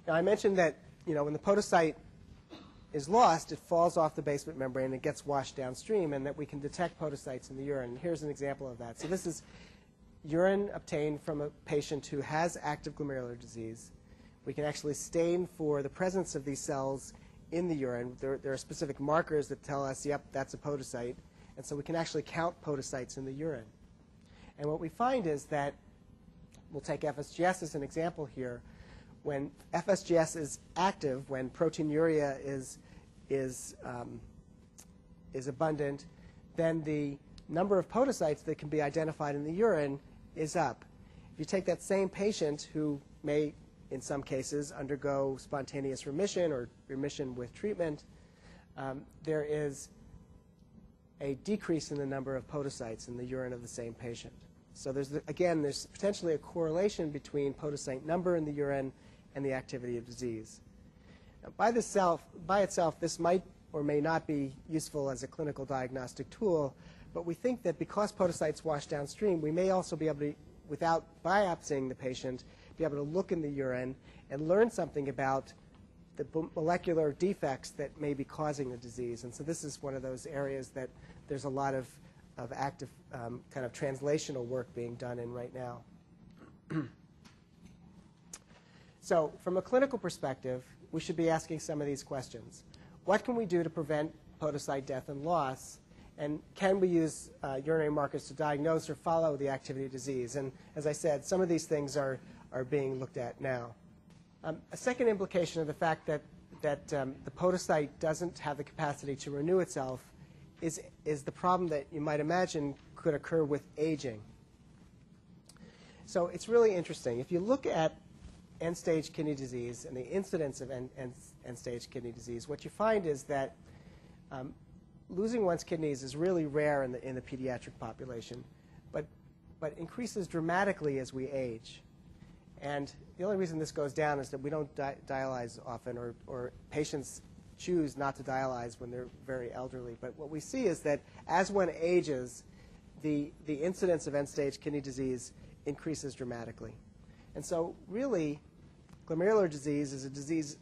Now, I mentioned that when the podocyte is lost, it falls off the basement membrane and gets washed downstream, and that we can detect podocytes in the urine. Here's an example of that. So this is urine obtained from a patient who has active glomerular disease. We can actually stain for the presence of these cells in the urine. There are specific markers that tell us, yep, that's a podocyte. And so we can actually count podocytes in the urine. And what we find is that, we'll take FSGS as an example here. When FSGS is active, when proteinuria is abundant, then the number of podocytes that can be identified in the urine is up. If you take that same patient who may, in some cases, undergo spontaneous remission or remission with treatment, there is a decrease in the number of podocytes in the urine of the same patient. So there's potentially a correlation between podocyte number in the urine and the activity of disease. Now, by itself, this might or may not be useful as a clinical diagnostic tool, but we think that because podocytes wash downstream, we may also be able to, without biopsying the patient, be able to look in the urine and learn something about the molecular defects that may be causing the disease. And so this is one of those areas that there's a lot of active kind of translational work being done in right now. So from a clinical perspective, we should be asking some of these questions. What can we do to prevent podocyte death and loss? And can we use urinary markers to diagnose or follow the activity of disease? And as I said, some of these things are being looked at now. A second implication of the fact that the podocyte doesn't have the capacity to renew itself is the problem that you might imagine could occur with aging. So it's really interesting. If you look at end-stage kidney disease and the incidence of end-stage kidney disease, what you find is that losing one's kidneys is really rare in the pediatric population, but increases dramatically as we age. And the only reason this goes down is that we don't dialyze often, or patients choose not to dialyze when they're very elderly. But what we see is that as one ages, the incidence of end-stage kidney disease increases dramatically. And so really, glomerular disease is a disease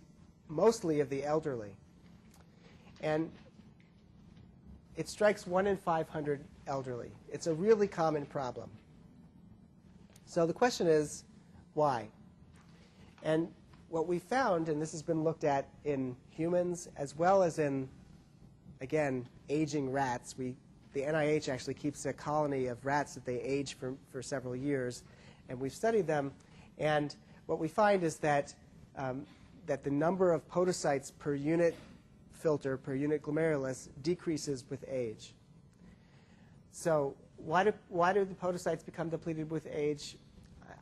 mostly of the elderly. And it strikes 1 in 500 elderly. It's a really common problem. So the question is, why? And what we found, and this has been looked at in humans as well as in, again, aging rats. The NIH actually keeps a colony of rats that they age for several years, and we've studied them. And what we find is that the number of podocytes per unit filter, per unit glomerulus, decreases with age. So why do the podocytes become depleted with age?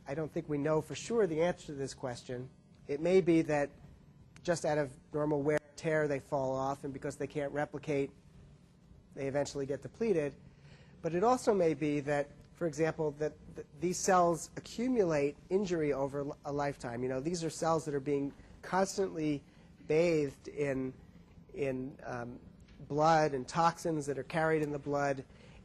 I don't think we know for sure the answer to this question. It may be that just out of normal wear and tear they fall off, and because they can't replicate, they eventually get depleted. But it also may be that, for example, that these cells accumulate injury over a lifetime. These are cells that are being constantly bathed in blood and toxins that are carried in the blood,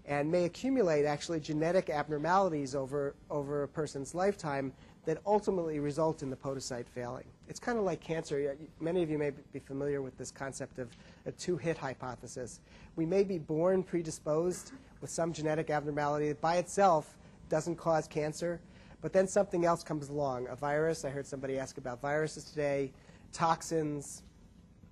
and may accumulate actually genetic abnormalities over a person's lifetime that ultimately result in the podocyte failing. It's kind of like cancer. Many of you may be familiar with this concept of a two-hit hypothesis. We may be born predisposed with some genetic abnormality that by itself doesn't cause cancer, but then something else comes along. A virus, I heard somebody ask about viruses today, toxins,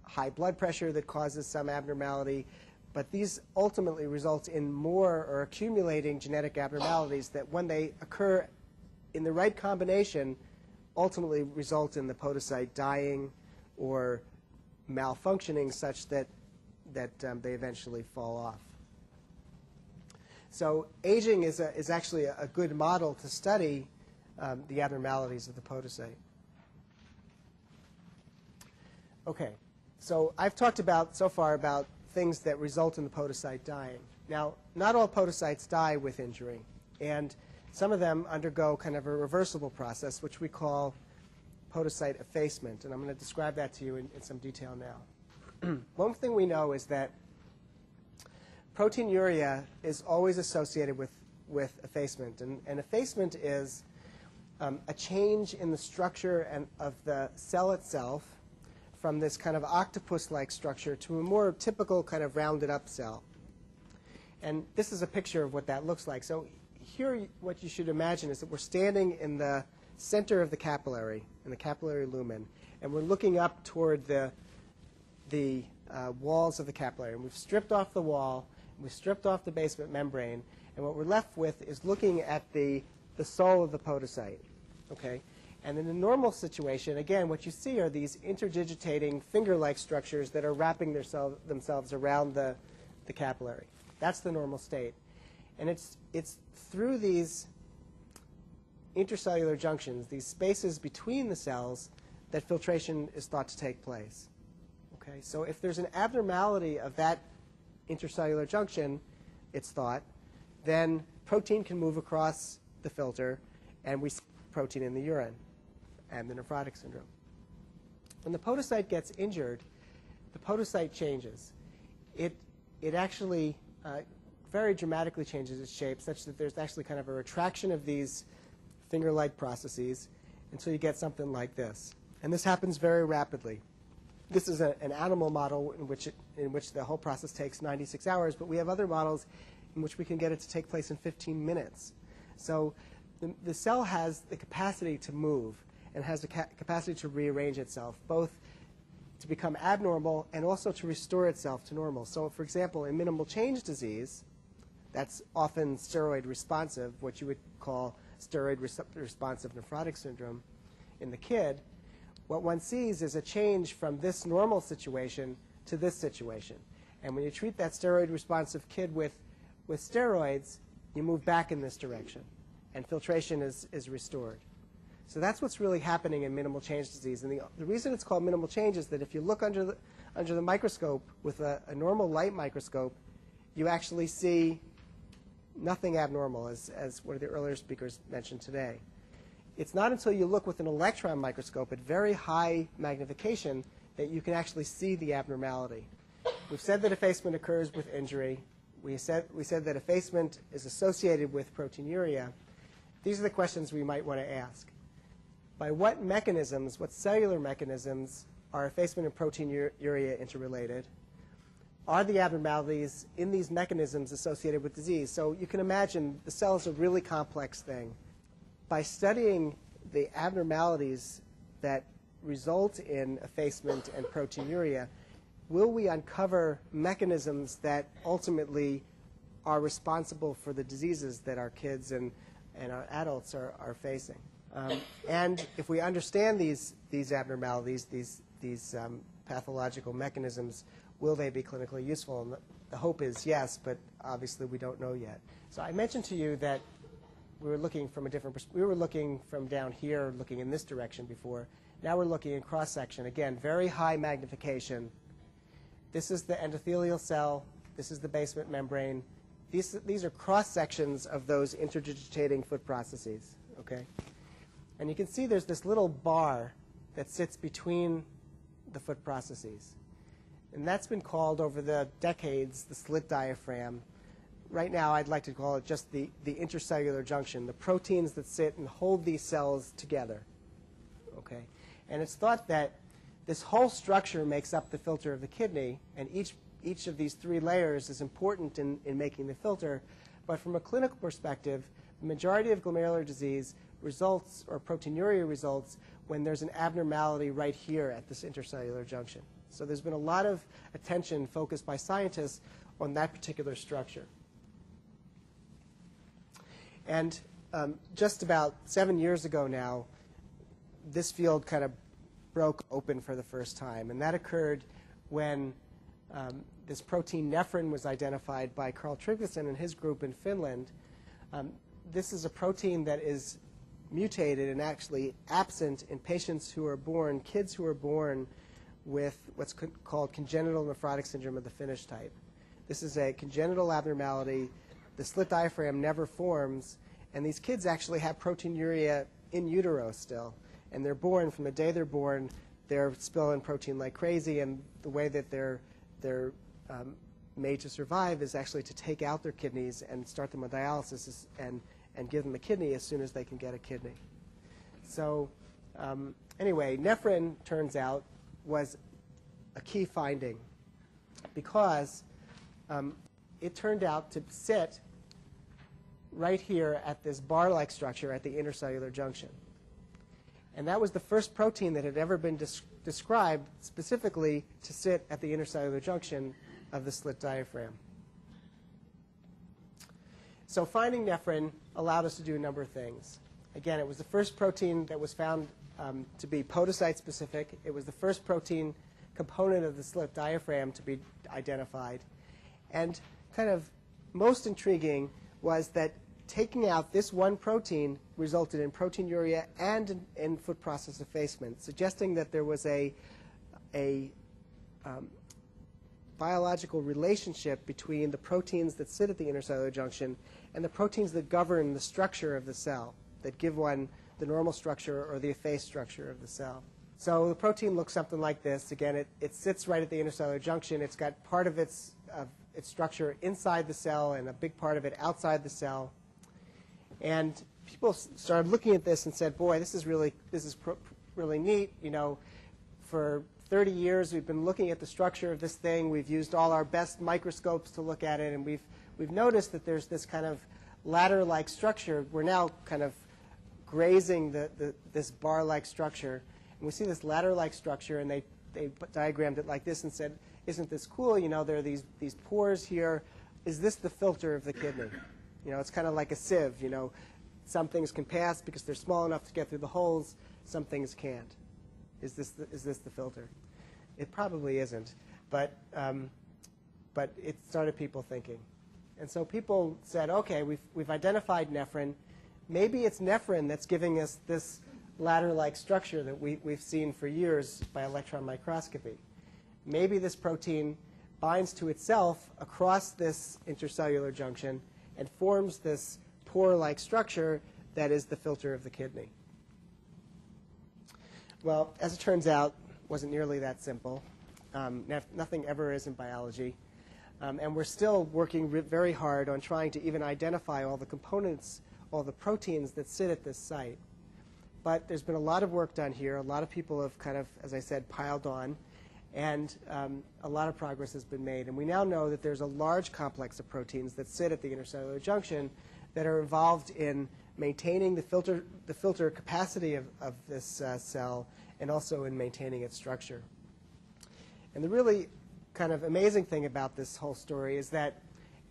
high blood pressure that causes some abnormality, but these ultimately result in more or accumulating genetic abnormalities that when they occur in the right combination ultimately result in the podocyte dying or malfunctioning such that they eventually fall off. So aging is actually a good model to study the abnormalities of the podocyte. Okay, so I've talked so far about things that result in the podocyte dying. Now, not all podocytes die with injury, and some of them undergo kind of a reversible process, which we call podocyte effacement, and I'm going to describe that to you in some detail now. One thing we know is that proteinuria is always associated with effacement, and effacement is a change in the structure of the cell itself from this kind of octopus-like structure to a more typical kind of rounded up cell. And this is a picture of what that looks like. So here what you should imagine is that we're standing in the center of the capillary, in the capillary lumen, and we're looking up toward the walls of the capillary. And we've stripped off the wall, we've stripped off the basement membrane, and what we're left with is looking at the soul of the podocyte. Okay? And in a normal situation, again, what you see are these interdigitating finger-like structures that are wrapping themselves around the capillary. That's the normal state. And it's through these intercellular junctions, these spaces between the cells, that filtration is thought to take place. Okay? So if there's an abnormality of that intercellular junction, it's thought, then protein can move across the filter, and we see protein in the urine and the nephrotic syndrome. When the podocyte gets injured, the podocyte changes. It actually very dramatically changes its shape, such that there's actually kind of a retraction of these finger-like processes until you get something like this. And this happens very rapidly. This is an animal model in which the whole process takes 96 hours, but we have other models in which we can get it to take place in 15 minutes. So the cell has the capacity to move and has the capacity to rearrange itself, both to become abnormal and also to restore itself to normal. So, for example, in minimal change disease, that's often steroid responsive, what you would call steroid responsive nephrotic syndrome in the kid, what one sees is a change from this normal situation to this situation. And when you treat that steroid responsive kid with steroids, you move back in this direction, and filtration is restored. So that's what's really happening in minimal change disease. And the reason it's called minimal change is that if you look under the microscope with a normal light microscope, you actually see nothing abnormal, as one of the earlier speakers mentioned today. It's not until you look with an electron microscope at very high magnification that you can actually see the abnormality. We've said that effacement occurs with injury. We said that effacement is associated with proteinuria. These are the questions we might want to ask. By what mechanisms, what cellular mechanisms, are effacement and proteinuria interrelated? Are the abnormalities in these mechanisms associated with disease? So you can imagine the cell is a really complex thing. By studying the abnormalities that result in effacement and proteinuria, will we uncover mechanisms that ultimately are responsible for the diseases that our kids and our adults are facing? And if we understand these abnormalities, these pathological mechanisms, will they be clinically useful? And the hope is yes, but obviously we don't know yet. So I mentioned to you that we were looking from a different perspective. We were looking from down here, looking in this direction before. Now we're looking in cross-section. Again, very high magnification. This is the endothelial cell. This is the basement membrane. These are cross-sections of those interdigitating foot processes. Okay? And you can see there's this little bar that sits between the foot processes. And that's been called over the decades the slit diaphragm. Right now, I'd like to call it just the intercellular junction, the proteins that sit and hold these cells together. Okay? And it's thought that this whole structure makes up the filter of the kidney, and each of these three layers is important in making the filter. But from a clinical perspective, the majority of glomerular disease results, or proteinuria results, when there's an abnormality right here at this intercellular junction. So there's been a lot of attention focused by scientists on that particular structure. And just about 7 years ago now, this field kind of broke open for the first time. And that occurred when this protein nephrin was identified by Carl Tryggvason and his group in Finland. This is a protein that is mutated and actually absent in patients who are born, kids who are born with what's called congenital nephrotic syndrome of the Finnish type. This is a congenital abnormality. The slit diaphragm never forms, and these kids actually have proteinuria in utero still. And they're born, from the day they're born, they're spilling protein like crazy, and the way that they're made to survive is actually to take out their kidneys and start them on dialysis and give them a kidney as soon as they can get a kidney. So anyway, nephrin, turns out, was a key finding because it turned out to sit right here at this bar-like structure at the intercellular junction. And that was the first protein that had ever been described specifically to sit at the intercellular junction of the slit diaphragm. So finding nephrin allowed us to do a number of things. Again, it was the first protein that was found to be podocyte specific. It was the first protein component of the slit diaphragm to be identified. And kind of most intriguing was that taking out this one protein resulted in proteinuria and in foot process effacement, suggesting that there was a biological relationship between the proteins that sit at the intercellular junction and the proteins that govern the structure of the cell, that give one the normal structure or the effaced structure of the cell. So the protein looks something like this. Again, it sits right at the intercellular junction. It's got part of its structure inside the cell and a big part of it outside the cell. And people started looking at this and said, boy, this is really neat. You know, for 30 years we've been looking at the structure of this thing. We've used all our best microscopes to look at it, and we've noticed that there's this kind of ladder-like structure. We're now kind of grazing this bar-like structure, and we see this ladder-like structure, and they diagrammed it like this and said, isn't this cool? You know, there are these pores here. Is this the filter of the kidney? You know, it's kind of like a sieve. You know, some things can pass because they're small enough to get through the holes. Some things can't. Is this the filter? It probably isn't, but it started people thinking, and so people said, okay, we've identified nephrin. Maybe it's nephrin that's giving us this ladder-like structure that we've seen for years by electron microscopy. Maybe this protein binds to itself across this intercellular junction and forms this pore-like structure that is the filter of the kidney. Well, as it turns out, it wasn't nearly that simple. Nothing ever is in biology. And we're still working very hard on trying to even identify all the components, all the proteins that sit at this site. But there's been a lot of work done here. A lot of people have kind of, as I said, piled on. And a lot of progress has been made. And we now know that there's a large complex of proteins that sit at the intercellular junction that are involved in maintaining the filter capacity of this cell and also in maintaining its structure. And the really kind of amazing thing about this whole story is that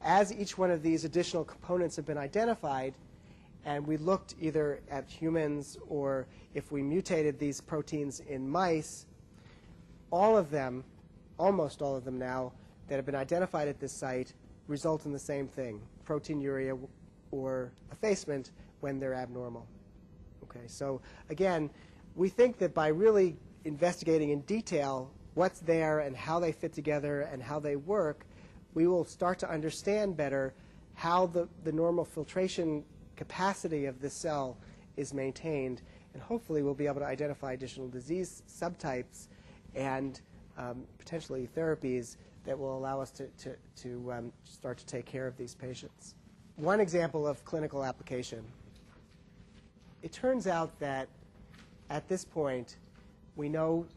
as each one of these additional components have been identified, and we looked either at humans or if we mutated these proteins in mice, all of them, almost all of them now, that have been identified at this site result in the same thing, proteinuria or effacement when they're abnormal. Okay, so again, we think that by really investigating in detail what's there and how they fit together and how they work, we will start to understand better how the normal filtration capacity of this cell is maintained, and hopefully we'll be able to identify additional disease subtypes and potentially therapies that will allow us to start to take care of these patients. One example of clinical application. It turns out that at this point we know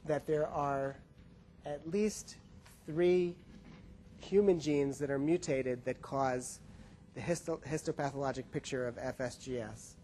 that there are at least 3 human genes that are mutated that cause the histopathologic picture of FSGS.